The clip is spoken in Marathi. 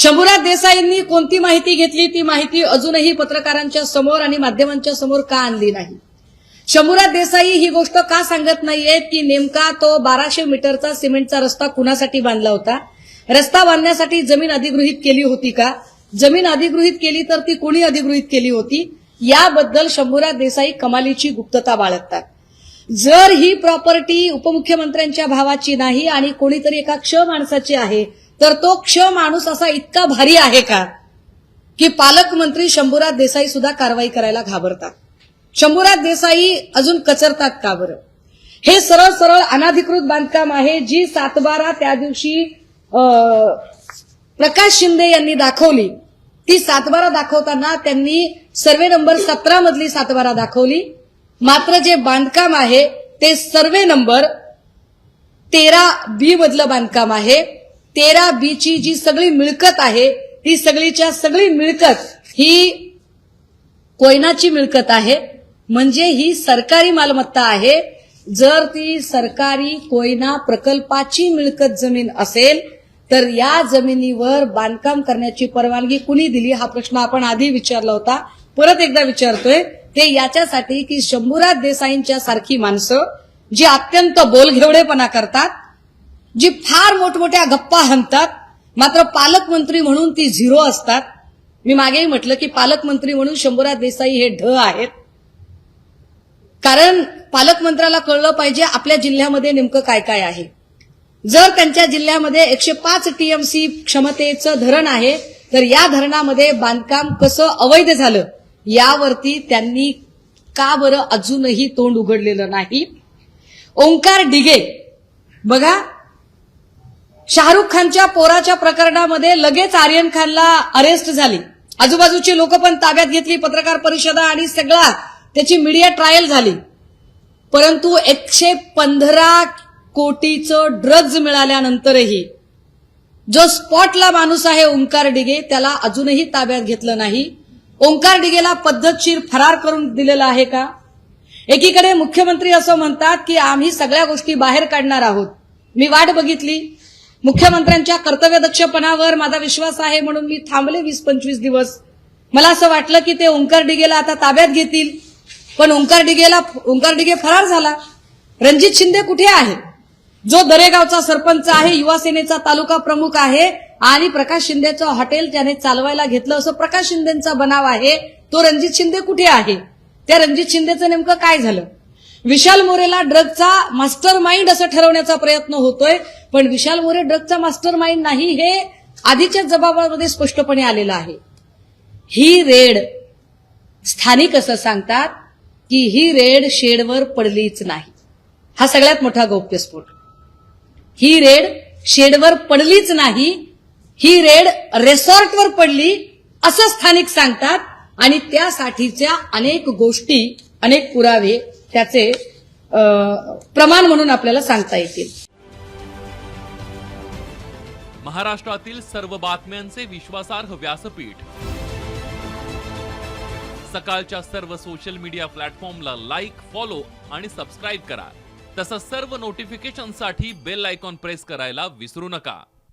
शंभूराज देसाईंनी कोणती माहिती घेतली ती माहिती अजूनही पत्रकारांच्या समोर आणि माध्यमांच्या समोर का आणली नाही? शंभूराज देसाई ही गोष्ट का सांगत नाहीयेत की नेमका तो 1200 मीटरचा सिमेंटचा रस्ता कुणासाठी बांधला होता? रस्ता बांधण्यासाठी जमीन अधिगृहीत केली होती का? जमीन अधिगृहीत केली तर ती कोणी अधिगृहीत केली होती? याबद्दल शंभूराज देसाई कमालीची गुप्तता बाळगतात. जर ही प्रॉपर्टी उपमुख्यमंत्र्यांच्या भावाची नाही आणि कोणीतरी एका क्ष माणसाची आहे तर तो क्ष माणूस असा इतका भारी आहे का की पालकमंत्री शंभूराज देसाई सुद्धा कारवाई करायला घाबरतात? शंभूराज देसाई अजून कचरतात का बरं? हे सरळ सरळ अनधिकृत बांधकाम आहे जी 7/12 त्या दिवशी प्रकाश शिंदे यांनी दाखवली. ती 7/12 दाखवताना त्यांनी सर्वे नंबर 17 मधली 7/12 दाखवली. मात्र जे बांधकाम आहे ते सर्वे नंबर 13B मधलं बांधकाम आहे. 13B ची जी सगळी मिळकत आहे ती सगळीच्या सगळी मिळकत ही कोयनाची मिळकत आहे. म्हणजे ही सरकारी मालमत्ता आहे. जर ती सरकारी कोयना प्रकल्पाची मिळकत जमीन असेल तर या जमिनीवर बांधकाम करण्याची परवानगी कुणी दिली हा प्रश्न आपण आधी विचारला होता. परत एकदा विचारतोय. ते याच्यासाठी की शंभूराज देसाईंच्या सारखी माणसं जी अत्यंत बोलघेवडेपणा करतात, जी फार मोठमोठ्या गप्पा हाणतात, मात्र पालकमंत्री म्हणून ती झिरो असतात. मी मागेही म्हटलं की पालकमंत्री म्हणून शंभूराज देसाई हे ढ आहेत. कारण पालकमंत्र्याला कळलं पाहिजे आपल्या जिल्ह्यामध्ये नेमकं काय काय आहे. जर त्यांच्या जिल्ह्यामध्ये 105 TMC क्षमतेचं धरण आहे तर या धरणामध्ये बांधकाम कसं अवैध झालं यावरती त्यांनी का बरं अजूनही तोंड उघडलेलं नाही? ओंकार डिगे बघा, शाहरुख खानच्या पोराच्या प्रकरणामध्ये लगेच आर्यन खानला अरेस्ट झाली. आजूबाजूची लोक पण ताब्यात घेतली, पत्रकार परिषदा आणि सगळा त्याची मीडिया ट्रायल झाली. परंतु 115 कोटीचं ड्रग्ज मिळाल्यानंतरही जो स्पॉटला माणूस आहे ओंकार डिगे त्याला अजूनही ताब्यात घेतलं नाही. ओंकार डिगेला पद्धतशीर फरार करून दिलेला आहे का? एकीकडे मुख्यमंत्री असं म्हणतात की आम्ही सगळ्या गोष्टी बाहेर काढणार आहोत. मी वाट बघितली. मुख्यमंत्र्यांच्या कर्तव्यदक्षपणावर माझा विश्वास आहे म्हणून मी थांबले 20-25 दिवस. मला असं वाटलं की ते ओंकार डिगेला आता ताब्यात घेतील, पण ओंकार डिगे फरार झाला. रणजित शिंदे कुठे आहे? जो दरेगावचा सरपंच आहे, युवा सेनेचा तालुका प्रमुख आहे आणि प्रकाश शिंदेचं हॉटेल त्याने चालवायला घेतलं असं प्रकाश शिंदेचा बनाव आहे. तो रणजित शिंदे कुठे आहे? त्या रणजित शिंदेचं नेमकं काय झालं? विशाल मोरेला ड्रगचा मास्टर माइंड असं ठरवण्याचा प्रयत्न होतोय, पण विशाल मोरे ड्रगचा मास्टर माइंड नाही हे आधीच्या जबाबामध्ये स्पष्टपणे आलेलं आहे. ही रेड स्थानिक असं सांगतात की ही रेड शेडवर पडलीच नाही. हा सगळ्यात मोठा गौप्यस्फोट. ही रेड शेडवर पडलीच नाही, ही रेड रेसॉर्टवर पडली असं स्थानिक सांगतात आणि त्यासाठीच्या अनेक गोष्टी, अनेक पुरावे त्याचे प्रमाण म्हणून आपल्याला सांगता येतील. महाराष्ट्रातील सर्व बातम्यांचे विश्वासार्ह व्यासपीठ सकाळच्या सर्व सोशल मीडिया प्लॅटफॉर्मला लाईक, फॉलो आणि सबस्क्राईब करा. तसंच सर्व नोटिफिकेशनसाठी बेल आयकॉन प्रेस करायला विसरू नका.